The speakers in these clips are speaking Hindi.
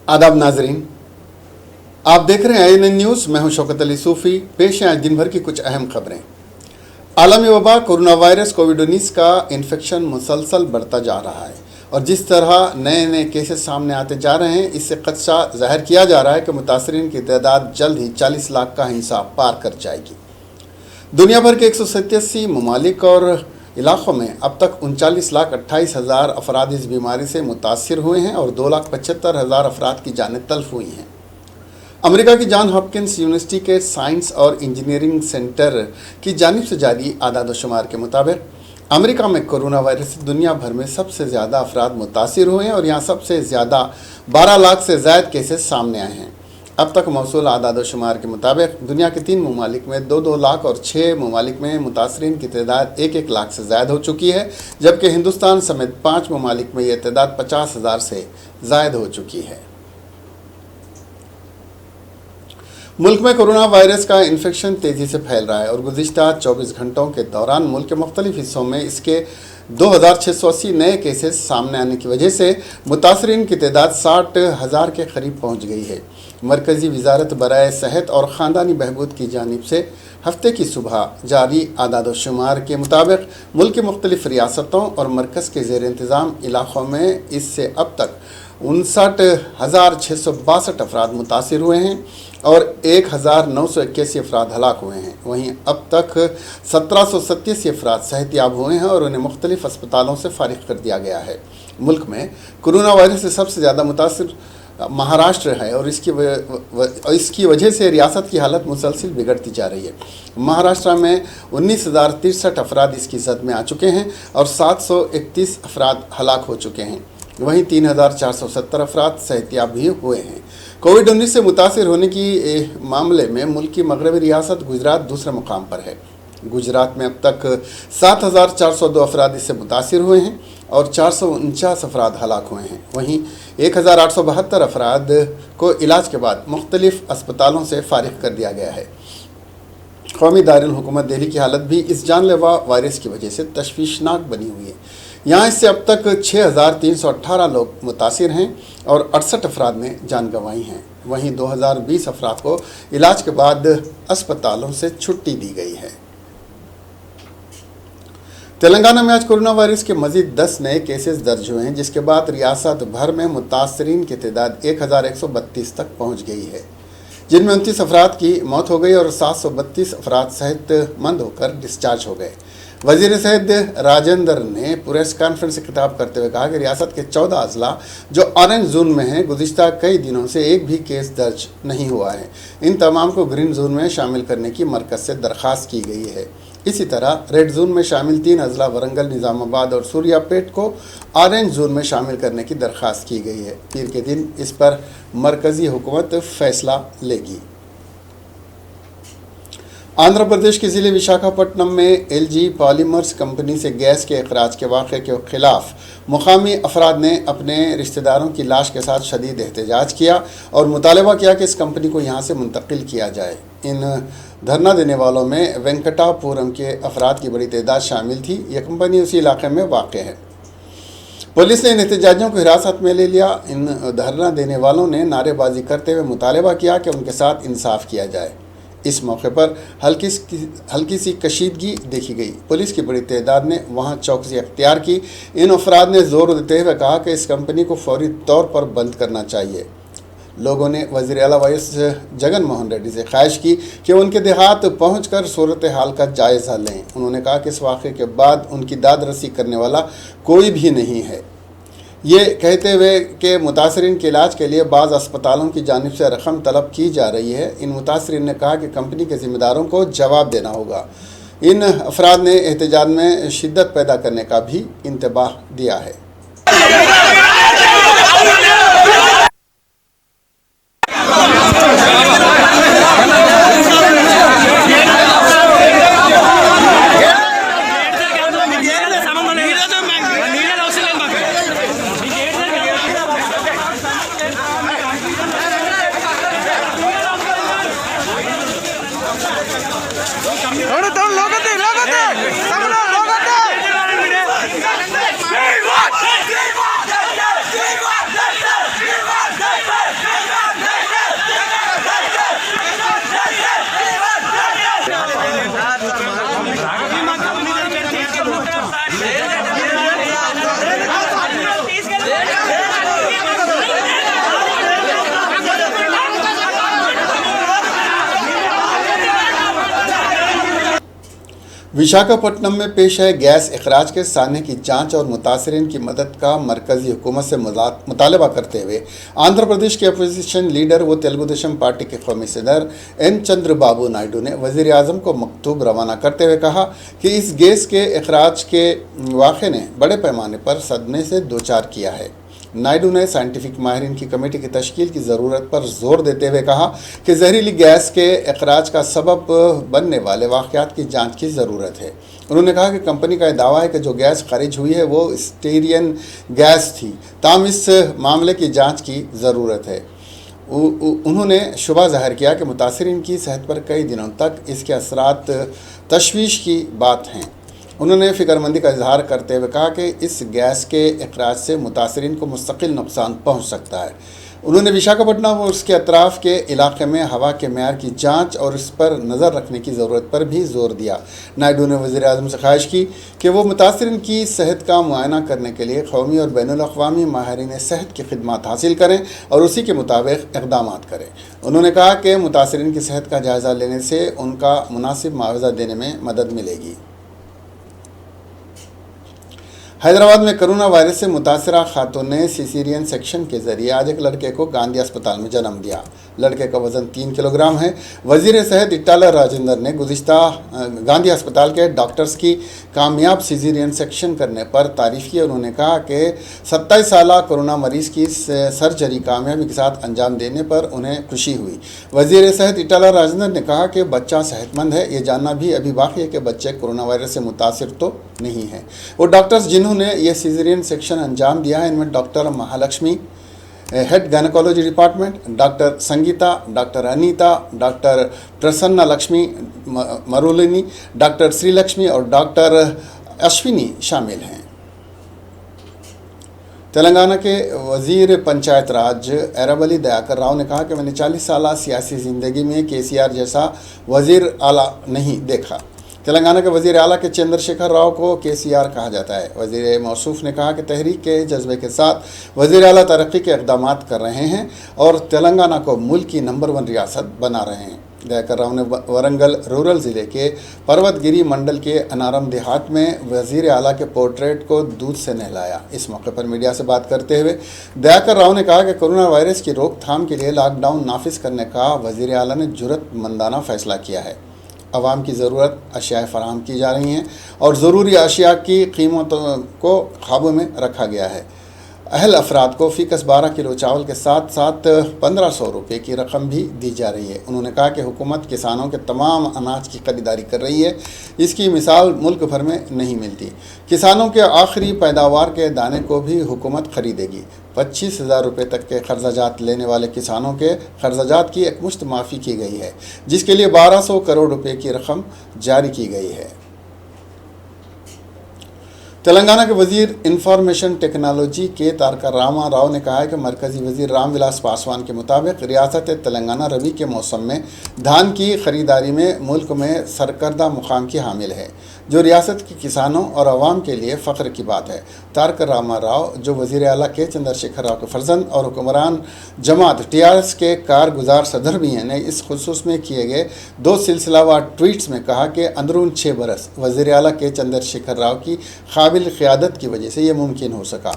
आदाब नाजरीन, आप देख रहे हैं INN न्यूज़। मैं हूं शौकत अली सूफ़ी। पेश हैं आज दिन भर की कुछ अहम खबरें। आलमी वबा कोरोना वायरस कोविड-19 का इन्फेक्शन मुसलसल बढ़ता जा रहा है और जिस तरह नए नए केसेस सामने आते जा रहे हैं, इससे खदशा जाहिर किया जा रहा है कि मुतासरीन की तादाद जल्द ही 40 लाख का हिसाब पार कर जाएगी। दुनिया भर के 187 ममालिक और इलाक़ों में अब तक 39,28,000 अफराद इस बीमारी से मुतासिर हुए हैं और 2,75,000 अफराद की जानें तल्फ हुई हैं। अमेरिका की जॉन हॉपकिंस यूनिवर्सिटी के साइंस और इंजीनियरिंग सेंटर की जानिब से जारी आदाद शुमार के मुताबिक अमेरिका में कोरोना वायरस से दुनिया भर में सबसे ज़्यादा अफराद मुतासिर हुए हैं और यहाँ सबसे ज़्यादा 12 लाख से ज़ायद केसेस सामने आए हैं। अब तक मौसूल आदाद शुमार के मुताबिक दुनिया के 3 ममालिक में 2-2 लाख और 6 ममालिक में मुतासरीन की तादाद 1-1 लाख से ज़ायद हो चुकी है, जबकि हिंदुस्तान समेत 5 ममालिक में यह तादाद 50,000 से ज़ायद हो चुकी है। मुल्क में कोरोना वायरस का इन्फेक्शन तेज़ी से फैल रहा है और गुज़िश्ता 24 घंटों के दौरान मुल्क के मुख्तलिफ हिस्सों में इसके 2,680 नए केसेस सामने आने की वजह से मुतासरीन की तादाद 60,000 के करीब पहुँच गई है। मरकज़ी वज़ारत बराए सेहत और ख़ानदानी बहबूद की जानिब से हफ्ते की सुबह जारी आदाद शुमार के मुताबिक मुल्क की मुख्तलिफ रियासतों और मरकज़ के ज़ेर इंतज़ाम इलाक़ों में इससे अब तक 59,662 अफराद मुतासिर हुए हैं और 1,981 अफराद हलाक हुए हैं। वहीं अब तक 1,787 अफराद सेहतियाब हुए हैं और उन्हें मुख्तलिफ अस्पतालों से फारिग कर दिया गया है। मुल्क में कोरोना वायरस से सबसे ज़्यादा मुतासिर महाराष्ट्र है और इसकी वजह से रियासत की हालत मुसलसल बिगड़ती जा रही है। महाराष्ट्र में 19,063 अफराद इसकी जद में आ चुके हैं और 731 अफराद हलाक हो चुके हैं। वहीं 3,470 अफराद सेहतियाब भी हुए हैं। कोविड-19 से मुतासिर होने की मामले में मुल्क की मगरबी रियासत गुजरात दूसरे मुकाम पर है। गुजरात में अब तक 7,402 अफराद इससे मुतासिर हुए हैं और 449 अफराद हलाक हुए हैं। वहीं 1,872 अफराद को इलाज के बाद मुख्तलिफ अस्पतालों से फारिग कर दिया गया है। कौमी दारुल हुकूमत दिल्ली की हालत भी इस जानलेवा वायरस की वजह से तशवीशनाक बनी हुई है। यहाँ इससे अब तक 6,318 लोग मुतासिर हैं और 68 अफराद ने जान गंवाई हैं। वहीं 2,020 अफराद को इलाज के बाद अस्पतालों से छुट्टी दी गई है। तेलंगाना में आज कोरोना वायरस के मजीद 10 नए केसेस दर्ज हुए हैं, जिसके बाद रियासत भर में मुतासरीन की तादाद 1,132 तक पहुँच गई है, जिनमें 29 अफराद की मौत हो गई और 732 अफराद सेहतमंद होकर डिस्चार्ज हो गए। वज़ीर सेहत राजेंद्र ने प्रेस कॉन्फ्रेंस से खिताब करते हुए कहा कि रियासत के 14 अजला जो ऑरेंज जोन में हैं, गुज़िश्ता कई दिनों से एक भी केस दर्ज नहीं हुआ है। इन तमाम को ग्रीन जोन में शामिल करने की मरकज़ से दरख्वास्त की गई है। इसी तरह रेड जोन में शामिल 3 अजला वरंगल, निज़ामाबाद और सूर्यापेट को ऑरेंज जोन में शामिल करने की दरख्वास्त की गई है। पीर के दिन इस पर मरकज़ी हुकूमत फैसला लेगी। आंध्र प्रदेश के ज़िले विशाखापट्टनम में LG पॉलीमर्स कंपनी से गैस के अखराज के वाक़े के ख़िलाफ़ मुकामी अफराद ने अपने रिश्तेदारों की लाश के साथ शदीद एहतजाज किया और मुतालबा किया कि इस कंपनी को यहाँ से मुंतकिल किया जाए। इन धरना देने वालों में वेंकटापुरम के अफराद की बड़ी तादाद शामिल थी। यह कंपनी उसी इलाके में वाक़ है। पुलिस ने इन एहतजाजियों को हिरासत में ले लिया। इन धरना देने वालों ने नारेबाजी करते हुए मुतालबा किया कि उनके साथ इंसाफ किया जाए। इस मौके पर हल्की सी कशीदगी देखी गई। पुलिस की बड़ी तादाद ने वहां चौकसी अख्तियार की। इन अफराद ने जोर देते हुए कहा कि इस कंपनी को फौरी तौर पर बंद करना चाहिए। लोगों ने वज़ीर आला वाइस जगन मोहन रेड्डी से ख्वाहिश की कि उनके देहात पहुंचकर सूरत हाल का जायज़ा लें। उन्होंने कहा कि इस वाक़े के बाद उनकी दाद रसी करने वाला कोई भी नहीं है। ये कहते हुए कि मुतासरीन के इलाज के लिए बाज़ अस्पतालों की जानिब से रकम तलब की जा रही है। इन मुतासरीन ने कहा कि कंपनी के ज़िम्मेदारों को जवाब देना होगा। इन अफराद ने एहतजाज में शिद्दत पैदा करने का भी इंतबाह दिया है। लोग विशाखापट्टनम में पेश है गैस अखराज के सान्हे की जांच और मुतासरीन की मदद का मरकजी हुकूमत से मुतालबा करते हुए आंध्र प्रदेश के अपोजिशन लीडर व तेलुगु देशम पार्टी के कौमी सदर एन चंद्रबाबू नायडू ने वज़ीर आज़म को मकतूब रवाना करते हुए कहा कि इस गैस के अखराज के वाक़े ने बड़े पैमाने पर सदमे से दो चार किया है। नायडू ने साइंटिफिक माहिरीन की कमेटी की तश्कील की ज़रूरत पर जोर देते हुए कहा कि जहरीली गैस के अखराज का सबब बनने वाले वाक़यात की जांच की ज़रूरत है। उन्होंने कहा कि कंपनी का दावा है कि जो गैस खारिज हुई है वो स्टीरियन गैस थी, ताहम इस मामले की जांच की ज़रूरत है। उन्होंने शुबा ज़ाहिर किया कि मुतासरीन की सेहत पर कई दिनों तक इसके असरात तशवीश की बात हैं। उन्होंने फ़िक्रमंदी का इजहार करते हुए कहा कि इस गैस के अखराज से मुतासरीन को मुस्तकिल नुकसान पहुँच सकता है। उन्होंने विशाखापट्टनम और उसके अतराफ़ के इलाके में हवा के मेयार की जांच और इस पर नज़र रखने की ज़रूरत पर भी जोर दिया। नायडू ने वज़ीर आज़म से ख्वाहिश की कि वो मुतासरीन की सेहत का मुआयना करने के लिए कौमी और बैनुल अक़वामी माहिरीन सेहत की खिदमत हासिल करें और उसी के मुताबिक इक़दाम करें। उन्होंने कहा कि मुतासरीन की सेहत का जायज़ा लेने से उनका मुनासिब मुआवजा देने में मदद मिलेगी। हैदराबाद में कोरोना वायरस से मुतासरा खातून ने सिसेरियन सेक्शन के ज़रिए आज एक लड़के को गांधी अस्पताल में जन्म दिया। लड़के का वज़न 3 किलोग्राम है। वज़ीर सेहत इटाला राजेंद्र ने गुज़िश्ता गांधी अस्पताल के डॉक्टर्स की कामयाब सिसेरियन सेक्शन करने पर तारीफ़ की। उन्होंने कहा कि 27 साल कोरोना मरीज़ की सर्जरी कामयाबी के साथ अंजाम देने पर उन्हें खुशी हुई। वज़ीर सेहत इटाला राजेंद्र ने कहा कि बच्चा सेहतमंद है, ये जानना भी अभी बाकी है कि बच्चे कोरोना वायरस से मुतासिर तो नहीं है। वो डॉक्टर्स जिन्होंने यह सिसेरियन सेक्शन अंजाम दिया है, इनमें doctor Mahalakshmi head gynaecology department, doctor Sangeeta, doctor Anita, doctor Prasanna Lakshmi Marulini, doctor Srilakshmi और डॉक्टर अश्विनी शामिल हैं। तेलंगाना के वज़ीर पंचायत राज एराबली दयाकर राव ने कहा कि मैंने 40 साल सियासी ज़िंदगी में केसीआर जैसा वज़ीर आला नहीं देखा। तेलंगाना के वज़ीर आला के चंद्रशेखर राव को केसीआर कहा जाता है। वज़ीर मौसूफ ने कहा कि तहरीक के जज्बे के साथ वज़ीर आला तरक्की के इक़दामात कर रहे हैं और तेलंगाना को मुल्क की नंबर 1 रियासत बना रहे हैं। दयाकर राव ने वरंगल रूरल ज़िले के पर्वतगिरी मंडल के अनारम देहात में वज़ीर आला के पोर्ट्रेट को दूध से नहलाया। इस मौके पर मीडिया से बात करते हुए दयाकर राव ने कहा कि कोरोना वायरस की रोकथाम के लिए लॉकडाउन नाफिज करने का वज़ीर आला ने जुर्रतमंदाना फ़ैसला किया है। अवाम की ज़रूरत अशिया फराहम की जा रही हैं और ज़रूरी अशिया की कीमतों को काबू में रखा गया है। अहल अफराद को फ़ीकस 12 किलो चावल के साथ साथ 1500 रुपये की रकम भी दी जा रही है। उन्होंने कहा कि हुकूमत किसानों के तमाम अनाज की खरीदारी कर रही है। इसकी मिसाल मुल्क भर में नहीं मिलती। किसानों के आखिरी पैदावार के दाने को भी हुकूमत खरीदेगी। 25,000 रुपये तक के कर्जाजात लेने वाले किसानों के कर्जाजात की एक मुश्त माफ़ी की गई है, जिसके लिए 1200 करोड़ रुपये की रकम जारी की गई है। तेलंगाना के वज़ीर इंफॉर्मेशन टेक्नोलॉजी के तारका रामा राव ने कहा है कि मरकज़ी वज़ीर रामविलास पासवान के मुताबिक रियासत तेलंगाना रबी के मौसम में धान की ख़रीदारी में मुल्क में सरकर्दा मुकाम की हामिल है, जो रियासत के किसानों और अवाम के लिए फ़ख्र की बात है। तारका रामा राव, जो वज़ीर आला के चंद्रशेखर राव के फर्जंद और हुक्मरान जमात टीआरएस के कारगुजार सदर भी हैं, ने इस खुसूस में किए गए 2 सिलसिलावार ट्वीट्स में कहा कि अंदरून 6 बरस वज़ीर आला के चंद्रशेखर राव की काबिल क़ियादत की वजह से ये मुमकिन हो सका।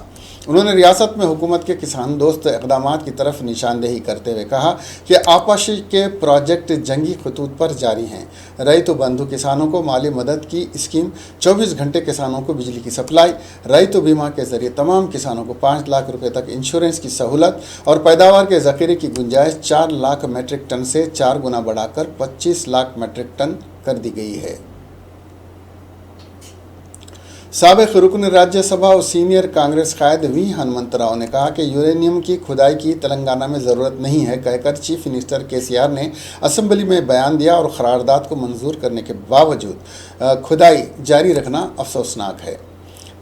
उन्होंने रियासत में हुकूमत के किसान दोस्त इक़दामात की तरफ निशानदेही करते हुए कहा कि आपाशी के प्रोजेक्ट जंगी खतूत पर जारी हैं। रैतु बंधु किसानों को माली मदद की स्कीम, 24 घंटे किसानों को बिजली की सप्लाई, रैतु बीमा के ज़रिए तमाम किसानों को 5 लाख रुपये तक इंश्योरेंस की सहूलत और पैदावार के ज़ख़ीरे की गुंजाइश 4 लाख मेट्रिक टन से 4 गुना बढ़ाकर 25 लाख मेट्रिक टन कर दी गई है। साबिक़ रुकन राज्यसभा और सीनियर कांग्रेस कायद वी हनुमंतराव ने कहा कि यूरेनियम की खुदाई की तेलंगाना में ज़रूरत नहीं है कहकर चीफ मिनिस्टर केसीआर ने असम्बली में बयान दिया और क़रारदाद को मंजूर करने के बावजूद खुदाई जारी रखना अफसोसनाक है।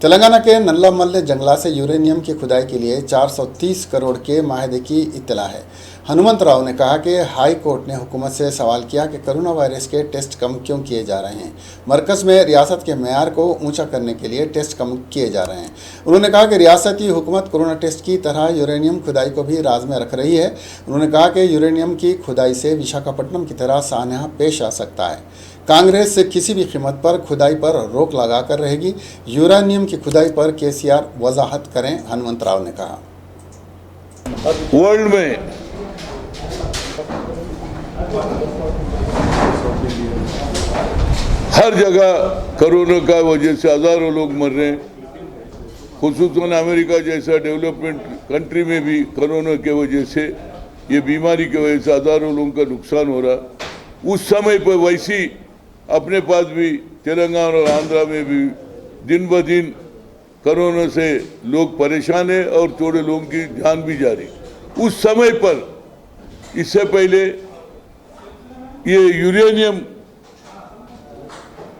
तेलंगाना के नल्लामल्ले जंगलात से यूरेनियम की खुदाई के लिए 430 करोड़ के माहदे की इत्तला है। हनुमंतराव ने कहा कि हाई कोर्ट ने हुकूमत से सवाल किया कि कोरोना वायरस के टेस्ट कम क्यों किए जा रहे हैं। मरकज़ में रियासत के मेयार को ऊंचा करने के लिए टेस्ट कम किए जा रहे हैं। उन्होंने कहा कि रियासती हुकूमत कोरोना टेस्ट की तरह यूरेनियम खुदाई को भी राज में रख रही है। उन्होंने कहा कि यूरेनियम की खुदाई से विशाखापट्टनम की तरह सान्हा पेश आ सकता है। कांग्रेस किसी भी कीमत पर खुदाई पर रोक लगाकर रहेगी। यूरेनियम की खुदाई पर केसीआर वजाहत करें, हनुमंतराव ने कहा। वर्ल्ड में हर जगह कोरोना का वजह से हजारों लोग मर रहे हैं। खुसूसन अमेरिका जैसा डेवलपमेंट कंट्री में भी कोरोना के वजह से, ये बीमारी की वजह से हजारों लोगों का नुकसान हो रहा। उस समय पर वैसी अपने पास भी तेलंगाना और आंध्रा में भी दिन ब दिन कोरोना से लोग परेशान है और थोड़े लोगों की जान भी जा रही। उस समय पर इससे पहले ये यूरेनियम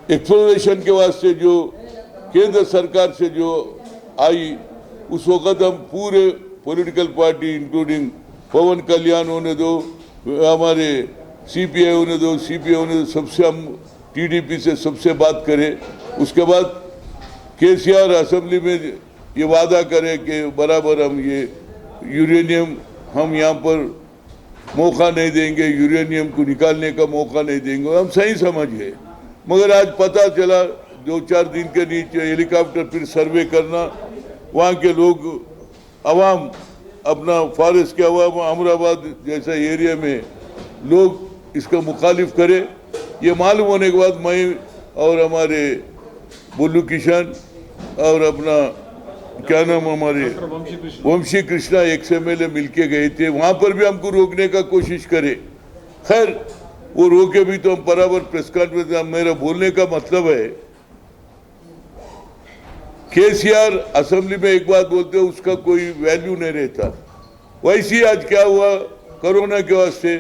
एक्सप्लोरेशन के वास्ते जो केंद्र सरकार से जो आई, उस वक़्त हम पूरे पॉलिटिकल पार्टी इंक्लूडिंग पवन कल्याण होने दो, हमारे सीपीआई होने दो, सीपीआई होने दो, सबसे हम टीडीपी से सबसे बात करें। उसके बाद केसीआर असेंबली में ये वादा करे कि बराबर हम ये यूरेनियम हम यहाँ पर मौका नहीं देंगे, यूरेनियम को निकालने का मौका नहीं देंगे। हम सही समझ गए, मगर आज पता चला 2-4 दिन के नीचे हेलीकॉप्टर फिर सर्वे करना, वहाँ के लोग अवाम अपना फॉरेस्ट के अवाम अमराबाद जैसा एरिया में लोग इसका मुखालिफ करे। ये मालूम होने के बाद मैं और हमारे बुल्लू किशन और अपना क्या नाम हमारे वंशी कृष्णा XMLA मिलके गए थे, वहाँ पर भी हमको रोकने का कोशिश करे। खैर वो रोके भी तो हम बराबर प्रेस कॉन्फ्रेंस। मेरा बोलने का मतलब है केसीआर असेंबली में एक बात बोलते हैं उसका कोई वैल्यू नहीं रहता। वैसे ही आज क्या हुआ, कोरोना के वास्ते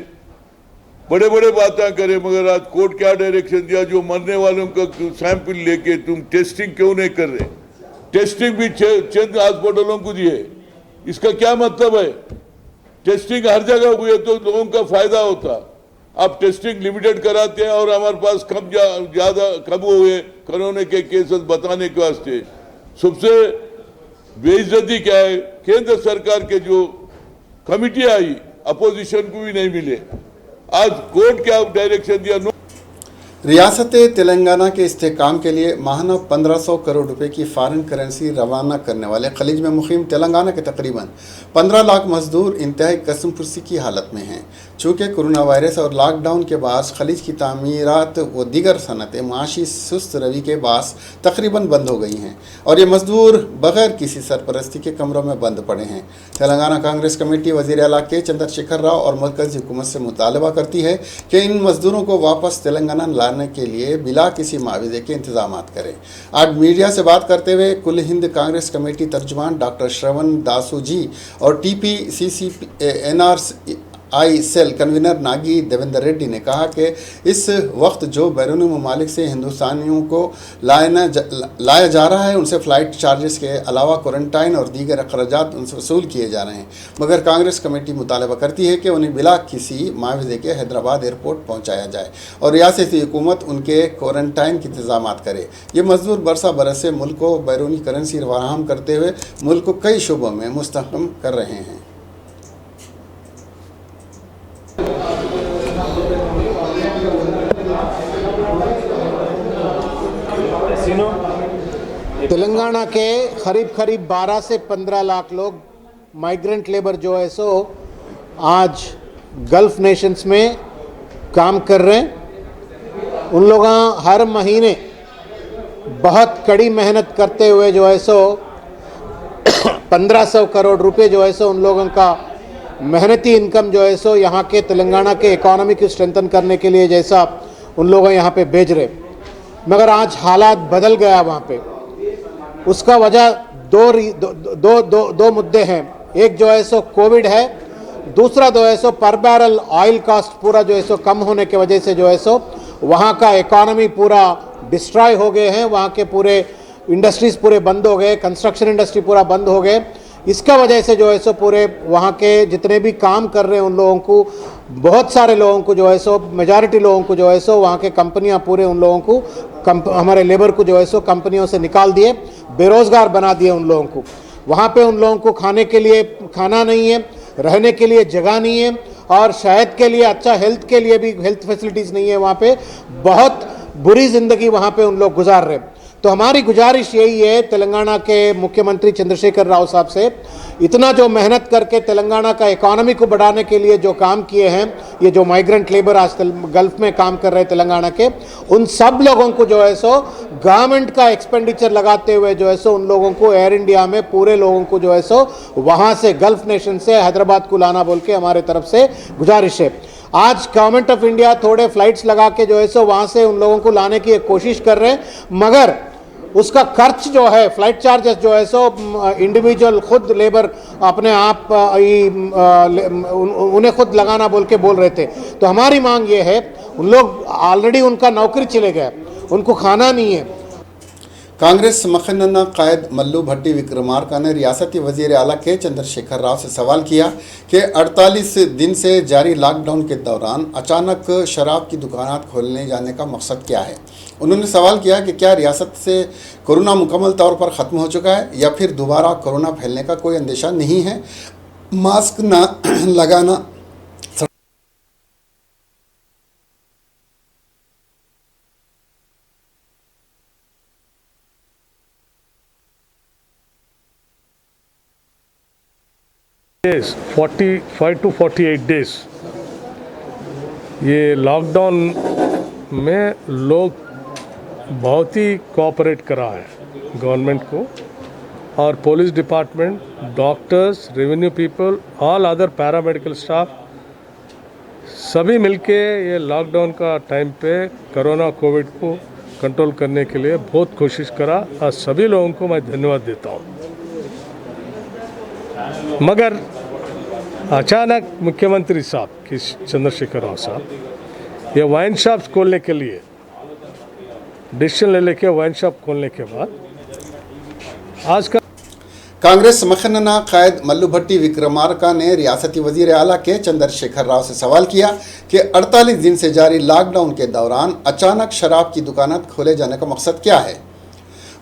बड़े बड़े बातें करे, मगर आज कोर्ट क्या डायरेक्शन दिया, जो मरने वालों का सैंपल लेके तुम टेस्टिंग क्यों नहीं कर रहे? टेस्टिंग भी चंद हॉस्पिटलों को दिए, इसका क्या मतलब है? टेस्टिंग हर जगह हुई तो लोगों का फायदा होता। आप टेस्टिंग लिमिटेड कराते हैं और हमारे पास कम हुए कोरोना के केसेस बताने के वास्ते। सबसे बेइज्जती क्या है, केंद्र सरकार के जो कमिटी आई अपोजिशन को भी नहीं मिले। आज कोर्ट क्या डायरेक्शन दिया? रियासत तेलंगाना के इस्तेहकाम के लिए माहाना 1500 करोड़ रुपए की फॉरेन करेंसी रवाना करने वाले खलीज में मुकीम तेलंगाना के तकरीबन 15 लाख मजदूर इंतहाई कसमपुरसी की हालत में हैं। चूँकि कोरोना वायरस और लॉकडाउन के बाद खलीज की तामीरात व दीगर सनतें माशी सुस्त रवि के बास तकरीबन बंद हो गई हैं और ये मजदूर बगैर किसी सरपरस्ती के कमरों में बंद पड़े हैं। तेलंगाना कांग्रेस कमेटी वज़ीर आला के चंद्रशेखर राव और मरकज़ी हुकूमत से मुतालबा करती है कि इन मजदूरों को वापस तेलंगाना लाने के लिए बिला किसी मुआवजे के इंतजाम करें। आज मीडिया से बात करते हुए कुल हिंद कांग्रेस कमेटी तर्जुमान डॉक्टर श्रवण दासू जी और TPCC NRI cell convener Nagi Devender Reddy ने कहा कि इस वक्त जो बैरूनी ममालिक से हिंदुस्तानियों को लाया जा रहा है उनसे फ़्लाइट चार्जेस के अलावा क्वारंटाइन और दीगर अखराजात उनसे वसूल किए जा रहे हैं, मगर कांग्रेस कमेटी मुतालबा करती है कि उन्हें बिला किसी मुआवजे के हैदराबाद एयरपोर्ट पहुँचाया जाए और रियासती हुकूमत उनके क्वारंटाइन के इंतजाम करे। ये मजदूर बरसा बरस से मुल्क को बैरूनी करेंसी फराहम करते हुए मुल्क को कई शोबों में मुस्तहकम कर रहे हैं। तेलंगाना के करीब 12 से 15 लाख लोग माइग्रेंट लेबर जो है सो आज गल्फ़ नेशंस में काम कर रहे हैं। उन लोग हर महीने बहुत कड़ी मेहनत करते हुए जो है सो 1500 करोड़ रुपए जो है सो उन लोगों का मेहनती इनकम जो है सो यहाँ के तेलंगाना के इकोनॉमी को स्ट्रेंथन करने के लिए जैसा उन लोग यहाँ पे भेज रहे, मगर आज हालात बदल गया वहाँ पे। उसका वजह दो मुद्दे हैं। एक जो है सो कोविड है, दूसरा जो है सो पर बैरल ऑयल कास्ट पूरा जो है सो कम होने की वजह से जो है सो वहाँ का इकोनॉमी पूरा डिस्ट्रॉय हो गए हैं। वहाँ के पूरे इंडस्ट्रीज पूरे बंद हो गए, कंस्ट्रक्शन इंडस्ट्री पूरा बंद हो गए। इसका वजह से जो है सो पूरे वहाँ के जितने भी काम कर रहे हैं उन लोगों को, बहुत सारे लोगों को जो है सो मेजॉरिटी लोगों को जो है सो वहाँ के कंपनियाँ पूरे उन लोगों को हमारे लेबर को जो है सो कंपनियों से निकाल दिए, बेरोज़गार बना दिए उन लोगों को। वहाँ पे उन लोगों को खाने के लिए खाना नहीं है, रहने के लिए जगह नहीं है और शायद के लिए अच्छा हेल्थ के लिए भी हेल्थ फैसिलिटीज़ नहीं है। वहाँ पे बहुत बुरी ज़िंदगी वहाँ पे उन लोग गुजार रहे। तो हमारी गुजारिश यही है तेलंगाना के मुख्यमंत्री चंद्रशेखर राव साहब से, इतना जो मेहनत करके तेलंगाना का इकोनॉमी को बढ़ाने के लिए जो काम किए हैं, ये जो माइग्रेंट लेबर आज गल्फ में काम कर रहे हैं तेलंगाना के, उन सब लोगों को जो है सो गवर्नमेंट का एक्सपेंडिचर लगाते हुए जो है सो उन लोगों को एयर इंडिया में पूरे लोगों को जो है सो वहाँ से गल्फ नेशन से हैदराबाद को लाना बोल के हमारे तरफ से गुजारिश है। आज गवर्नमेंट ऑफ इंडिया थोड़े फ्लाइट्स लगा के जो है सो वहाँ से उन लोगों को लाने की एक कोशिश कर रहे हैं, मगर उसका खर्च जो है, फ्लाइट चार्जेस जो है सो इंडिविजुअल खुद लेबर अपने आप उन्हें खुद लगाना बोल के बोल रहे थे। तो हमारी मांग ये है, उन लोग ऑलरेडी उनका नौकरी चले गए, उनको खाना नहीं है। कांग्रेस मखनना कायद मल्लू भट्टी विक्रमार्का ने रियासती वजीर आला के चंद्रशेखर राव से सवाल किया कि 48 दिन से जारी लॉकडाउन के दौरान अचानक शराब की दुकानात खोलने जाने का मकसद क्या है। उन्होंने सवाल किया कि क्या रियासत से कोरोना मुकम्मल तौर पर ख़त्म हो चुका है या फिर दोबारा कोरोना फैलने का कोई अंदेशा नहीं है। मास्क न लगाना, डेज 45 to 48 डेज ये लॉकडाउन में लोग बहुत ही कोऑपरेट करा है गवर्नमेंट को, और police department, doctors, revenue people, all other paramedical staff सभी मिलके ये लॉकडाउन का टाइम पे कोरोना कोविड को कंट्रोल करने के लिए बहुत कोशिश करा, और सभी लोगों को मैं धन्यवाद देता हूँ। मगर अचानक मुख्यमंत्री साहब कि चंद्रशेखर राव साहब ये वाइन शॉप्स खोलने के लिए डिसीजन ले लेके वाइन शॉप खोलने के बाद आज का कांग्रेस मखनना कायद मल्लू भट्टी विक्रमार्का ने रियासती वजीर आला के चंद्रशेखर राव से सवाल किया कि 48 दिन से जारी लॉकडाउन के दौरान अचानक शराब की दुकानात खोले जाने का मकसद क्या है।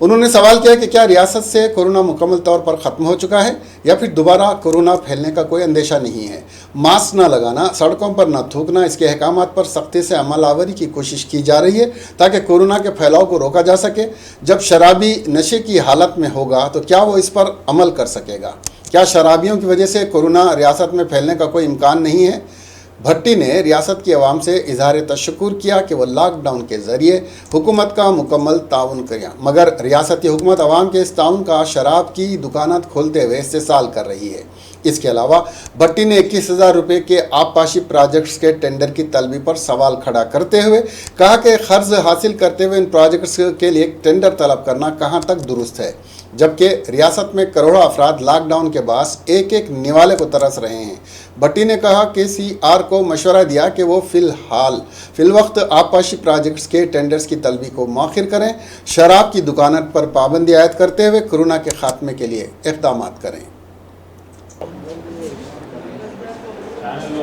उन्होंने सवाल किया कि क्या रियासत से कोरोना मुकम्मल तौर पर ख़त्म हो चुका है या फिर दोबारा कोरोना फैलने का कोई अंदेशा नहीं है। मास्क न लगाना, सड़कों पर न थूकना, इसके अहकामात पर सख्ती से अमल आवरी की कोशिश की जा रही है ताकि कोरोना के फैलाव को रोका जा सके। जब शराबी नशे की हालत में होगा तो क्या वो इस पर अमल कर सकेगा। क्या शराबियों की वजह से कोरोना रियासत में फैलने का कोई इम्कान नहीं है। भट्टी ने रियासत की आवाम से इजहार तशक्कुर किया कि वह लॉकडाउन के ज़रिए हुकूमत का मुकम्मल ताउन किया, मगर रियासती हुकूमत आवाम के इस ताउन का शराब की दुकानात खोलते हुए इस्तेसाल कर रही है। इसके अलावा भट्टी ने 21,000 रुपये के आबपाशी प्रोजेक्ट्स के टेंडर की तलबी पर सवाल खड़ा करते हुए कहा कि कर्ज हासिल करते हुए इन प्रोजेक्ट्स के लिए टेंडर तलब करना कहाँ तक दुरुस्त है, जबकि रियासत में करोड़ों अफराद लॉकडाउन के बाद एक एक निवाले को तरस रहे हैं। भट्टी ने कहा कि CR को मशवरा दिया कि वो फिलवक्त आबपाशी प्रोजेक्ट्स के टेंडर्स की तलबी को मौखिर करें, शराब की दुकानों पर पाबंदी आयद करते हुए कोरोना के खात्मे के लिए इक़दाम करें।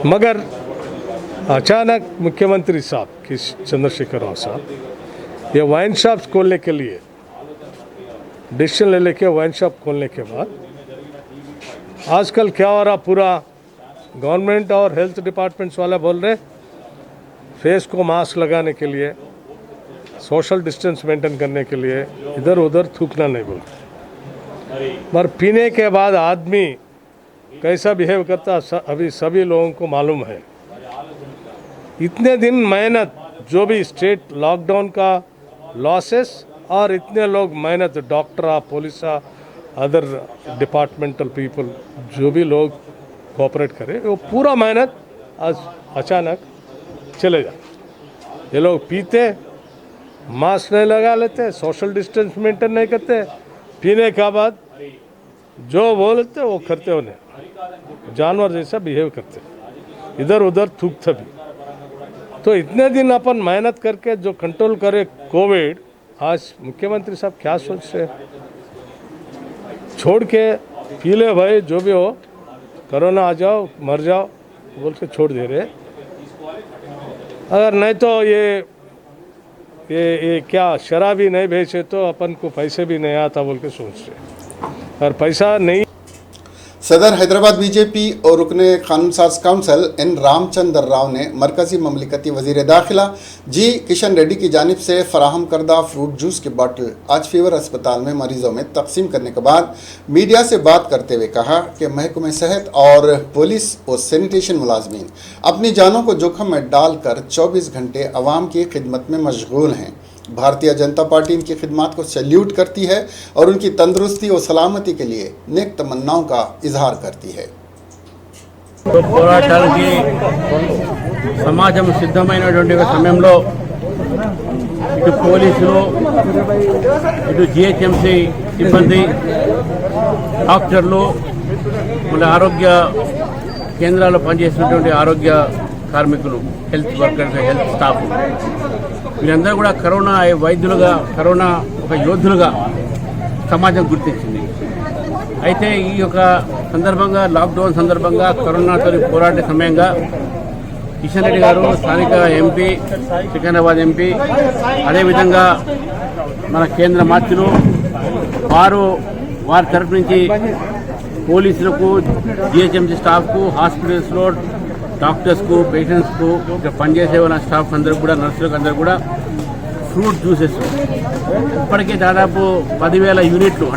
मगर अचानक मुख्यमंत्री साहब कि चंद्रशेखर राव साहब ये वाइन शॉप्स खोलने के लिए डिसीजन ले लेके वाइन शॉप खोलने के बाद आजकल क्या हो रहा, पूरा गवर्नमेंट और हेल्थ डिपार्टमेंट्स वाला बोल रहे फेस को मास्क लगाने के लिए, सोशल डिस्टेंस मेंटेन करने के लिए, इधर उधर थूकना नहीं बोल। पर पीने के बाद आदमी कैसा बिहेव करता अभी सभी लोगों को मालूम है। इतने दिन मेहनत, जो भी स्टेट लॉकडाउन का लॉसेस, और इतने लोग मेहनत, doctor, police, other departmental people, जो भी लोग कोऑपरेट करे, वो पूरा मेहनत आज अचानक चले जाए। ये लोग पीते, मास्क नहीं लगा लेते, सोशल डिस्टेंस मेंटेन नहीं करते, पीने के बाद जो बोलते वो करते, उन्हें जानवर जैसा बिहेव करते, इधर उधर थूकते भी। तो इतने दिन अपन मेहनत करके जो कंट्रोल करे कोविड, आज मुख्यमंत्री साहब क्या सोच रहे, छोड़ के पी ले भाई, जो भी हो, कोरोना आ जाओ मर जाओ बोल के छोड़ दे रहे। अगर नहीं तो ये क्या शराबी नहीं बेचे तो अपन को पैसे भी नहीं आता बोल के सोच रहे, और पैसा नहीं। सदर हैदराबाद बीजेपी और रुकने कानून साज काउंसिल एन रामचंद्र राव ने मरकजी ममलिकती वजीर दाखिला जी किशन रेड्डी की जानिब से फराहम करदा फ्रूट जूस की बोतल आज फीवर अस्पताल में मरीजों में तकसीम करने के बाद मीडिया से बात करते हुए कहा कि महकमे सेहत और पुलिस और सैनिटेशन मुलाजमीन अपनी जानों को जोखिम में डालकर 24 घंटे अवाम की खिदमत में मशगूल हैं। भारतीय जनता पार्टी इनकी खिदमत को सैल्यूट करती है और उनकी तंदुरुस्ती और सलामती के लिए नेक तमन्नाओं का इजहार करती है। పోరాటానికి సమాజం సిద్ధమైనటువంటి సమయంలో ఇటు పోలీసులు ఇటు జిహెచ్ఎంసీ సిబ్బంది డాక్టర్లు మన ఆరోగ్య కేంద్రాల్లో పనిచేస్తున్నటువంటి ఆరోగ్య కార్మికులు హెల్త్ వర్కర్స్ హెల్త్ స్టాఫ్ వీళ్ళందరూ కూడా కరోనా వైద్యులుగా కరోనా ఒక యోధులుగా సమాజం గుర్తించింది। అయితే ఈ యొక్క సందర్భంగా లాక్డౌన్ సందర్భంగా కరోనాతో పోరాడే సమయంగా కిషన్ రెడ్డి గారు స్థానిక ఎంపీ సికింద్రాబాద్ ఎంపీ అదేవిధంగా మన కేంద్ర మంత్రులు వారి తరఫు నుంచి పోలీసులకు జిహెచ్ఎంసీ స్టాఫ్కు హాస్పిటల్స్లో డాక్టర్స్కు పేషెంట్స్కు ఇక్కడ పనిచేసే ఉన్న స్టాఫ్ అందరూ కూడా నర్సులకు అందరూ కూడా ఫ్రూట్ జ్యూసెస్ ఇప్పటికే దాదాపు 10,000 యూనిట్లు।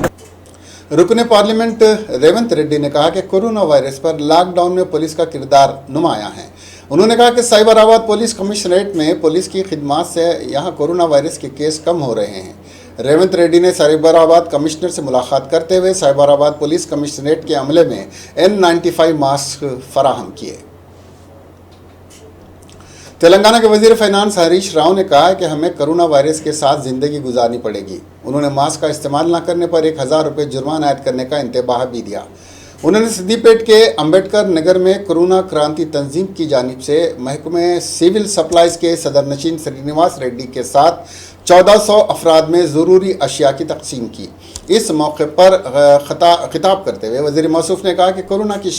रुकने पार्लियामेंट रेवंत रेड्डी ने कहा कि कोरोना वायरस पर लॉकडाउन में पुलिस का किरदार नुमाया है। उन्होंने कहा कि साइबराबाद पुलिस कमिश्नरेट में पुलिस की खिदमत से यहां कोरोना वायरस के केस कम हो रहे हैं। रेवंत रेड्डी ने साइबराबाद कमिश्नर से मुलाकात करते हुए साइबराबाद पुलिस कमिश्नरेट के अमले में N95 मास्क फराहम किए। तेलंगाना के वजीर फाइनेंस हरीश राव ने कहा है कि हमें कोरोना वायरस के साथ ज़िंदगी गुजारनी पड़ेगी। उन्होंने मास्क का इस्तेमाल न करने पर 1,000 रुपये जुर्माना आयद करने का इंतबाह भी दिया। उन्होंने सिद्दीपेट के अंबेडकर नगर में कोरोना क्रांति तंजीम की जानिब से महकमे सिविल सप्लाईज के सदर नशीन श्रीनिवास रेड्डी के साथ 1400 अफराद में ज़रूरी अशिया की तकसीम की। इस मौके पर खिताब करते हुए वज़ीर मौसूफ ने कहा कि कोरोना की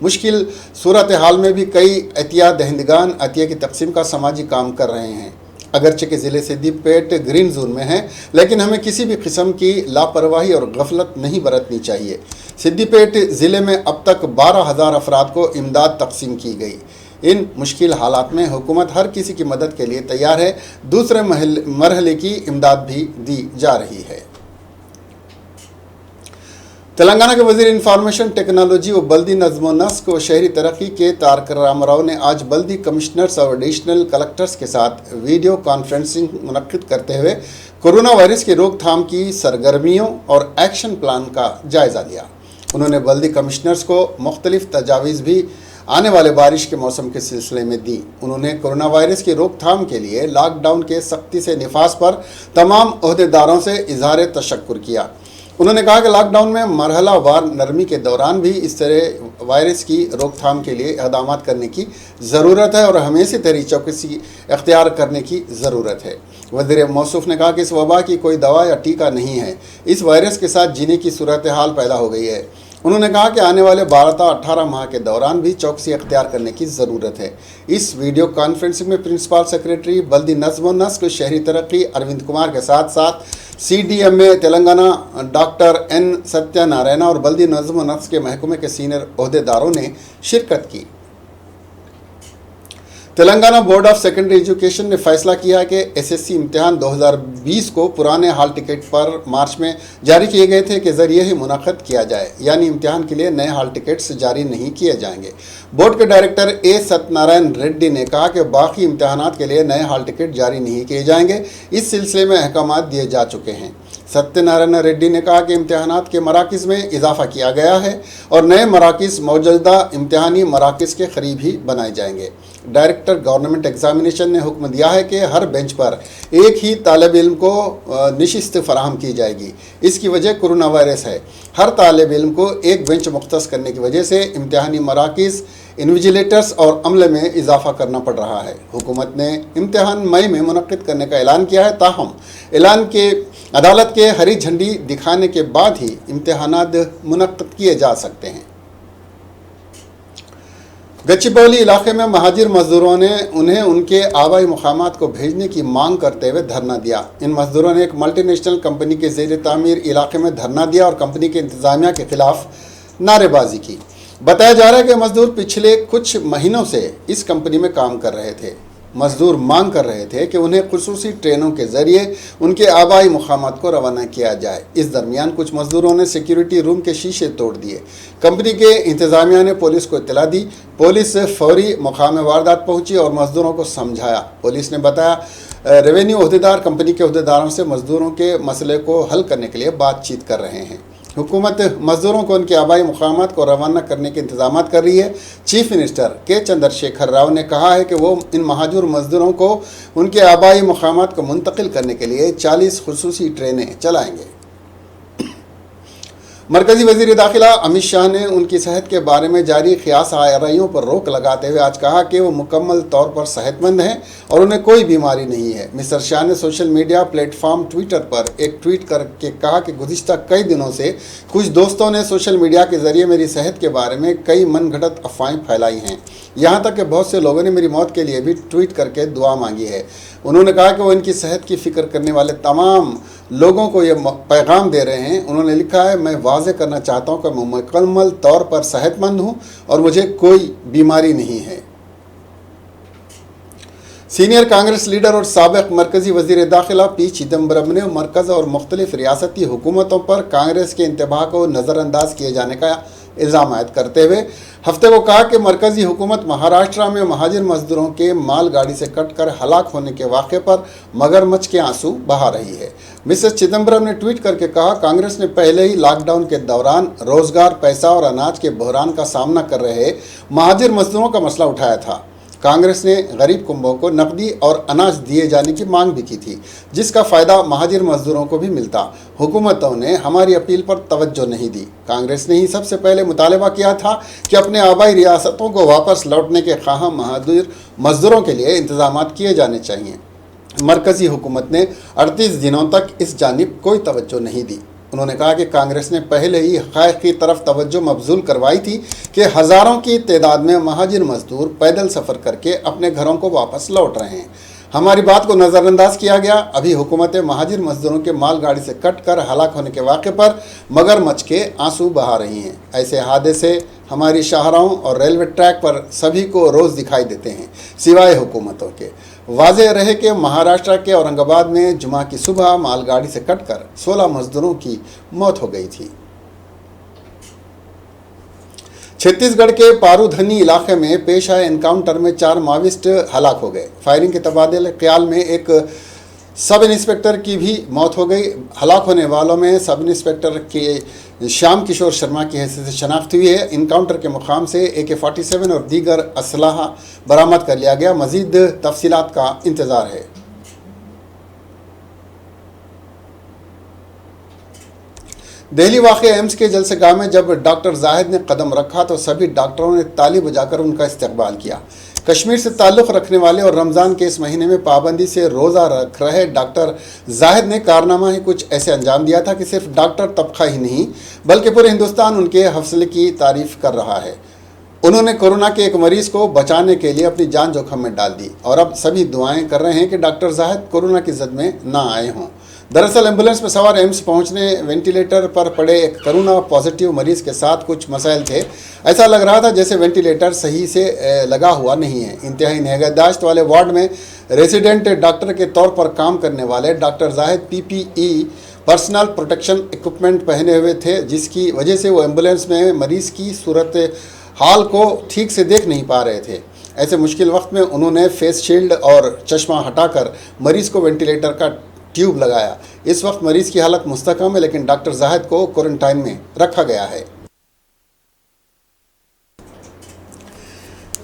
मुश्किल सूरत हाल में भी कई एहतियात दहिंदगान अतिया की तकसीम का समाजी काम कर रहे हैं। अगरचे के ज़िले सिद्दीपेट ग्रीन जोन में है, लेकिन हमें किसी भी किस्म की लापरवाही और गफलत नहीं बरतनी चाहिए। सिद्दीपेट ज़िले में अब तक 12,000 अफराद को इमदाद तकसीम की गई। इन मुश्किल हालात में हुकूमत हर किसी की मदद के लिए तैयार है। दूसरे मरहले की इमदाद भी दी जा रही है। तेलंगाना के वजीर इंफॉर्मेशन टेक्नोलॉजी व बल्दी नज़्म व नस्क व शहरी तरक्की के तारक रामाराव ने आज बल्दी कमिश्नर्स और एडिशनल कलेक्टर्स के साथ वीडियो कॉन्फ्रेंसिंग मुनक्किद करते हुए कोरोना वायरस की रोकथाम की सरगर्मियों और एक्शन प्लान का जायज़ा लिया। उन्होंने बल्दी कमिश्नर्स को मुख्तलिफ तजावीज़ भी आने वाले बारिश के मौसम के सिलसिले में दी। उन्होंने कोरोना वायरस की रोकथाम के लिए लॉकडाउन के सख्ती से निफाज पर तमाम ओहदेदारों से इजहार तशक्कुर किया। उन्होंने कहा कि लॉकडाउन में मरहला वार नरमी के दौरान भी इस तरह वायरस की रोकथाम के लिए इक़दाम करने की ज़रूरत है और हमें इसी तरह चौकसी अख्तियार करने की ज़रूरत है। वज़ीर मौसूफ ने कहा कि इस वबा की कोई दवा या टीका नहीं है, इस वायरस के साथ जीने की सूरत हाल पैदा हो गई है। उन्होंने कहा कि आने वाले 12-18 माह के दौरान भी चौकसी अख्तियार करने की ज़रूरत है। इस वीडियो कॉन्फ्रेंसिंग में प्रिंसिपल सेक्रेटरी बल्दी नज़्म व नस्क शहरी तरक्की अरविंद कुमार के साथ साथ CDMA Telangana doctor N Satyanarayana और बल्दी नज़्म व नस्क के महकमे के सीनियर ओहदेदारों ने शिरकत की। Telangana board of secondary education ने फैसला किया है कि SSC इम्तिहान 2020 को पुराने हाल टिकट पर मार्च में जारी किए गए थे के ज़रिए ही मुनक़्क़द किया जाए, यानी इम्तिहान के लिए नए हाल टिकट्स जारी नहीं किए जाएंगे। बोर्ड के डायरेक्टर A सत्यनारायण रेड्डी ने कहा कि बाकी इम्तिहानात के लिए नए हाल टिकट जारी नहीं किए जाएंगे। इस सिलसिले में अहकामात दिए जा चुके हैं। सत्यनारायण रेड्डी ने कहा कि इम्तिहानात के मराकिज़ में इजाफा किया गया है और नए मराकिज़ मौजूदा इम्तिहानी मराकिज़ के करीब ही बनाए जाएंगे। डायरेक्टर गवर्नमेंट एग्जामिनेशन ने हुक्म दिया है कि हर बेंच पर एक ही तालिब इल्म को नशिस्त फराहम की जाएगी। इसकी वजह कोरोना वायरस है। हर तालिब इल्म को एक बेंच मुख्तस करने की वजह से इम्तिहानी मराकिज़, इन्विजिलेटर्स और अमले में इजाफा करना पड़ रहा है। हुकूमत ने इम्तिहान मई में मुनक़्क़िद करने का ऐलान किया है, ताहम ऐलान के अदालत के हरी झंडी दिखाने के बाद ही इम्तिहानात मुनक़्क़िद किए जा सकते हैं। गच्चीबौली इलाके में महाजिर मजदूरों ने उन्हें उनके आबाई मुकामात को भेजने की मांग करते हुए धरना दिया। इन मजदूरों ने एक मल्टीनेशनल कंपनी के ज़ेर तामीर इलाके में धरना दिया और कंपनी के इंतज़ामिया के खिलाफ नारेबाजी की। बताया जा रहा है कि मजदूर पिछले कुछ महीनों से इस कंपनी में काम कर रहे थे। मजदूर मांग कर रहे थे कि उन्हें खुसूसी ट्रेनों के जरिए उनके आबाई मुकामात को रवाना किया जाए। इस दरमियान कुछ मजदूरों ने सिक्योरिटी रूम के शीशे तोड़ दिए। कंपनी के इंतजामिया ने पुलिस को इत्तला दी। पुलिस फौरी मकाम वारदात पहुंची और मजदूरों को समझाया। पुलिस ने बताया रेवेन्यू अहदेदार कंपनी के अहदेदारों से मजदूरों के मसले को हल करने के लिए बातचीत कर रहे हैं। हुकूमत मजदूरों को उनके आबाई मुकामात को रवाना करने के इंतजाम कर रही है। चीफ मिनिस्टर के चंद्रशेखर राव ने कहा है कि वो इन महाजूर मजदूरों को उनके आबाई मुकामात को मुंतकिल करने के लिए 40 खुसूसी ट्रेनें चलाएंगे। मरकजी वजीर दाखिला अमित शाह ने उनकी सेहत के बारे में जारी क़ियास आराइयों पर रोक लगाते हुए आज कहा कि वो मुकम्मल तौर पर सेहतमंद हैं और उन्हें कोई बीमारी नहीं है। मिस्टर शाह ने सोशल मीडिया प्लेटफॉर्म ट्विटर पर एक ट्वीट करके कहा कि गुज़िश्ता कई दिनों से कुछ दोस्तों ने सोशल मीडिया के ज़रिए मेरी सेहत के बारे में कई मनगढ़ंत अफवाहें फैलाई हैं। यहाँ तक कि बहुत से लोगों ने मेरी मौत के लिए भी ट्वीट करके दुआ मांगी है। उन्होंने कहा कि वो इनकी सेहत की फ़िक्र करने वाले तमाम लोगों को ये पैगाम दे रहे हैं। उन्होंने लिखा है, मैं वाज़े करना चाहता हूँ कि मैं मुकम्मल तौर पर सेहतमंद हूँ और मुझे कोई बीमारी नहीं है। सीनियर कांग्रेस लीडर और साबिक मरकजी वजीर दाखिला पी चिदम्बरम ने मरकज़ और मुख्तलिफ रियासती हुकूमतों पर कांग्रेस के इंतबाह को नज़रअंदाज किए जाने का इल्ज़ाम आयद करते हुए हफ्ते को कहा कि मरकजी हुकूमत महाराष्ट्र में महाजिर मजदूरों के मालगाड़ी से कटकर हलाक होने के वाक़े पर मगरमच्छ के आंसू बहा रही है। मिसेस चिदम्बरम ने ट्वीट करके कहा, कांग्रेस ने पहले ही लॉकडाउन के दौरान रोज़गार, पैसा और अनाज के बहरान का सामना कर रहे महाजिर मजदूरों का मसला उठाया था। कांग्रेस ने गरीब कुंबों को नकदी और अनाज दिए जाने की मांग भी की थी, जिसका फ़ायदा महाजिर मजदूरों को भी मिलता। हुकूमतों ने हमारी अपील पर तवज्जो नहीं दी। कांग्रेस ने ही सबसे पहले मुतालबा किया था कि अपने आबाई रियासतों को वापस लौटने के ख्वाह महाजिर मजदूरों के लिए इंतजाम किए जाने चाहिए। मरकज़ी हुकूमत ने 38 दिनों तक इस जानिब कोई तवज्जो नहीं दी। उन्होंने कहा कि कांग्रेस ने पहले ही हक़ाइक़ की तरफ तवज्जो मबजूल करवाई थी कि हज़ारों की तादाद में महाजिर मजदूर पैदल सफ़र करके अपने घरों को वापस लौट रहे हैं। हमारी बात को नज़रअंदाज किया गया। अभी हुकूमतें महाजिर मजदूरों के मालगाड़ी से कट कर हलाक होने के वाक़े पर मगरमच्छ के आंसू बहा रही हैं। ऐसे हादसे हमारी शाहराहों और रेलवे ट्रैक पर सभी को रोज़ दिखाई देते हैं, सिवाय हुकूमतों के। वाज़ेह रहे कि महाराष्ट्र के औरंगाबाद में जुमा की सुबह मालगाड़ी से कटकर 16 मजदूरों की मौत हो गई थी। छत्तीसगढ़ के पारूधनी इलाके में पेश आए एनकाउंटर में 4 माओवादी हलाक हो गए। फायरिंग के तबादले ख्याल में एक सब इंस्पेक्टर की भी मौत हो गई। हलाक होने वालों में सब इंस्पेक्टर के श्याम किशोर शर्मा की हैसियत से शनाख्त हुई है। इनकाउंटर के मुकाम से AK-47 और दीगर असलाहा बरामद कर लिया गया। मजीद तफसीलात का इंतज़ार है। दिल्ली वाक़ एम्स के जलसेगाह में जब डॉक्टर जाहिद ने कदम रखा तो सभी डॉक्टरों ने ताली बजाकर उनका इस्तकबाल किया। कश्मीर से ताल्लुक़ रखने वाले और रमज़ान के इस महीने में पाबंदी से रोज़ा रख रहे डॉक्टर जाहिद ने कारनामा ही कुछ ऐसे अंजाम दिया था कि सिर्फ डॉक्टर तबका ही नहीं बल्कि पूरे हिंदुस्तान उनके हौसले की तारीफ़ कर रहा है। उन्होंने कोरोना के एक मरीज़ को बचाने के लिए अपनी जान जोखिम में डाल दी और अब सभी दुआएं कर रहे हैं कि डॉक्टर जाहिद कोरोना की जद में ना आए हों। दरअसल एम्बुलेंस में सवार एम्स पहुंचने वेंटिलेटर पर पड़े एक कोरोना पॉजिटिव मरीज़ के साथ कुछ मसाइल थे। ऐसा लग रहा था जैसे वेंटिलेटर सही से लगा हुआ नहीं है। इंतहाई निगहदाश्त वाले वार्ड में रेजिडेंट डॉक्टर के तौर पर काम करने वाले doctor Zahid PPE personal protection equipment पहने हुए थे, जिसकी वजह से वो एम्बुलेंस में मरीज़ की सूरत हाल को ठीक से देख नहीं पा रहे थे। ऐसे मुश्किल वक्त में उन्होंने फेस शील्ड और चश्मा हटाकर मरीज़ को वेंटिलेटर का ट्यूब लगाया। इस वक्त मरीज़ की हालत मुस्तकम है, लेकिन डॉक्टर जाहिद को क्वारंटाइन में रखा गया है।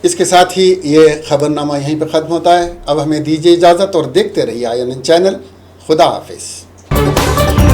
इसके साथ ही ये खबरनामा यहीं पर ख़त्म होता है। अब हमें दीजिए इजाज़त और देखते रहिए INN चैनल। खुदा हाफिज़।